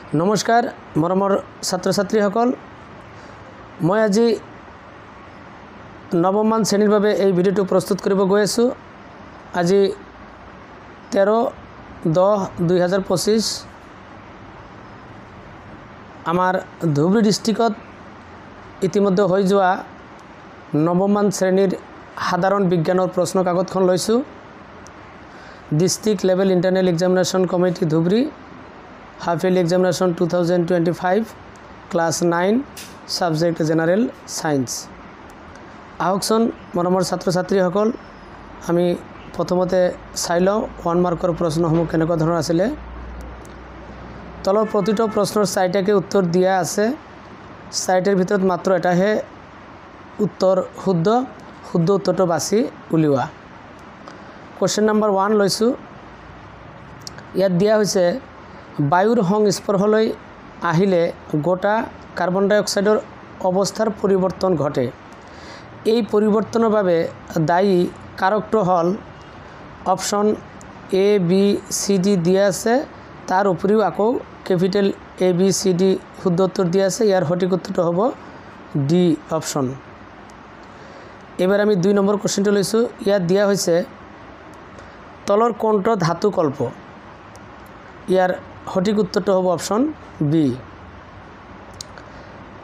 নমস্কাৰ মৰমৰ ছাত্ৰ ছাত্ৰীসকল, মই আজি নৱমমান শ্ৰেণীৰ বাবে এই ভিডিঅ'টো প্ৰস্তুত কৰিব গৈ আছোঁ। আজি 13-10-2025 আমাৰ ধুবুৰী ডিষ্ট্ৰিক্টত ইতিমধ্যে হৈ যোৱা নৱমমান শ্ৰেণীৰ সাধাৰণ বিজ্ঞানৰ প্ৰশ্ন কাকতখন লৈছোঁ। District level internal examination committee Dhubri half yearly examination 2025 class 9 subject general science. আহকচোন মৰমৰ ছাত্ৰ ছাত্ৰীসকল, আমি প্ৰথমতে চাই লওঁ 1 মাৰ্কৰ প্ৰশ্নসমূহ কেনেকুৱা ধৰণৰ আছিলে। তলৰ প্ৰতিটো প্ৰশ্নৰ 4টাকৈ উত্তৰ দিয়া আছে। 4টাৰ ভিতৰত মাত্ৰ এটাহে উত্তৰ শুদ্ধ উত্তৰটো বাছি উলিওৱা। কুৱেশ্যন নম্বৰ 1 লৈছোঁ। ইয়াত দিয়া হৈছে বায়ুৰ সংস্পৰ্শলৈ আহিলে গোটা কাৰ্বন ডাই অক্সাইডৰ অৱস্থাৰ পৰিৱৰ্তন ঘটে। এই পৰিৱৰ্তনৰ বাবে দায়ী কাৰকটো হ'ল অপশ্যন ABCD দিয়া আছে। তাৰ উপৰিও আকৌ কেপিটেল ABCD শুদ্ধ উত্তৰ দিয়া আছে। ইয়াৰ সঠিক উত্তৰটো হ'ব ডি অপশ্যন। এবাৰ আমি 2 নম্বৰ কুৱেশ্যনটো লৈছোঁ। ইয়াত দিয়া হৈছে তলৰ কোনটো ধাতু কল্প। ইয়াৰ সঠিক উত্তৰটো হ'ব অপশ্যন বি।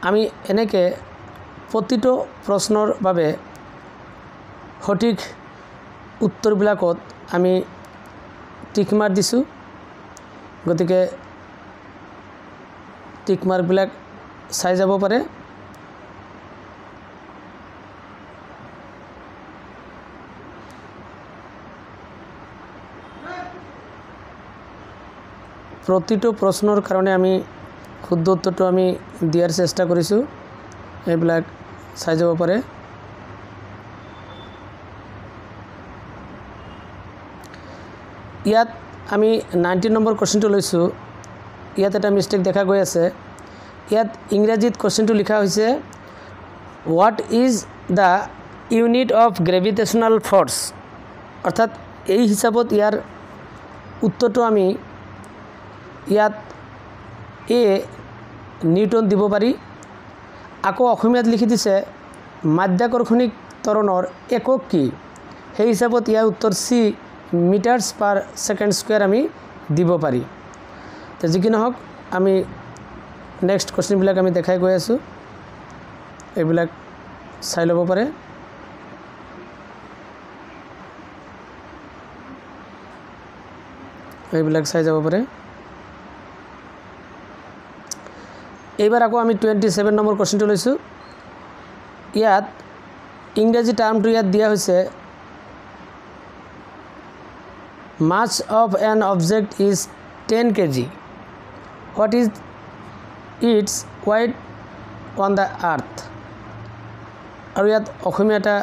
আমি এনেকৈ প্ৰতিটো প্ৰশ্নৰ বাবে সঠিক উত্তৰবিলাকত আমি টিকমাৰ্ক দিছোঁ। গতিকে টিকমাৰ্কবিলাক চাই যাব পাৰে। প্ৰতিটো প্ৰশ্নৰ কাৰণে আমি শুদ্ধ উত্তৰটো আমি দিয়াৰ চেষ্টা কৰিছোঁ। এইবিলাক চাই যাব পাৰে। ইয়াত আমি 19 নম্বৰ কুৱেশ্যনটো লৈছোঁ। ইয়াত এটা মিষ্টেক দেখা গৈ আছে। ইয়াত ইংৰাজীত কুৱেশ্যনটো লিখা হৈছে what is the unit of gravitational force. অৰ্থাৎ এই হিচাপত ইয়াৰ উত্তৰটো আমি ইয়াত নিউটন দিব পাৰি। আকৌ অসমীয়াত লিখি দিছে মাধ্যাকৰ্ষণিক ত্বৰণৰ একক কি। সেই হিচাপত ইয়াৰ উত্তৰ C metres per second square আমি দিব পাৰি। তো যি কি নহওক, আমি নেক্সট কুৱেশ্যনবিলাক আমি দেখাই গৈ আছোঁ। এইবিলাক চাই ল'ব পাৰে। এইবিলাক চাই যাব পাৰে। এইবাৰ আকৌ আমি 27 নম্বৰ কুৱেশ্যনটো লৈছোঁ। ইয়াত ইংৰাজী টাৰ্মটো ইয়াত দিয়া হৈছে mass of an object is 10 kg। What is its weight on the earth. আৰু ইয়াত অসমীয়া এটা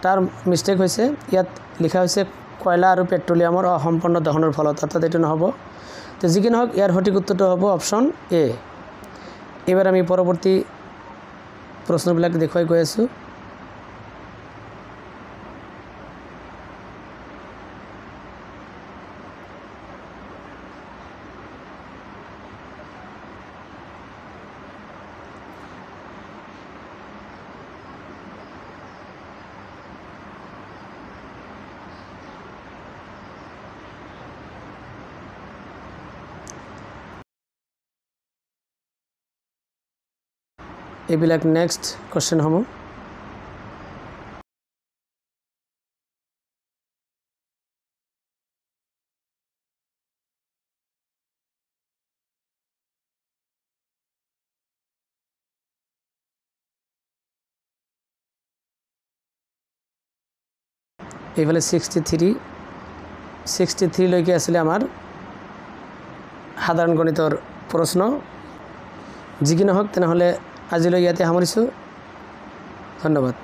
টাৰ্ম মিষ্টেক হৈছে। ইয়াত লিখা হৈছে কয়লা আৰু পেট্ৰলিয়ামৰ অসম্পূৰ্ণ দহনৰ ফলত, অৰ্থাৎ এইটো নহ'ব। তো যি কি নহওক, ইয়াৰ সঠিক উত্তৰটো হ'ব অপশ্যন এ। এবাৰ আমি পৰৱৰ্তী প্ৰশ্নবিলাক দেখুৱাই গৈ আছোঁ। এইবিলাক নেক্সট কুৱেশ্যনসমূহ। এইফালে 63লৈকে আছিলে আমাৰ সাধাৰণ গণিতৰ প্ৰশ্ন। যি কি নহওক, তেনেহ'লে আজিলৈ ইয়াতে সামৰিছোঁ। ধন্যবাদ।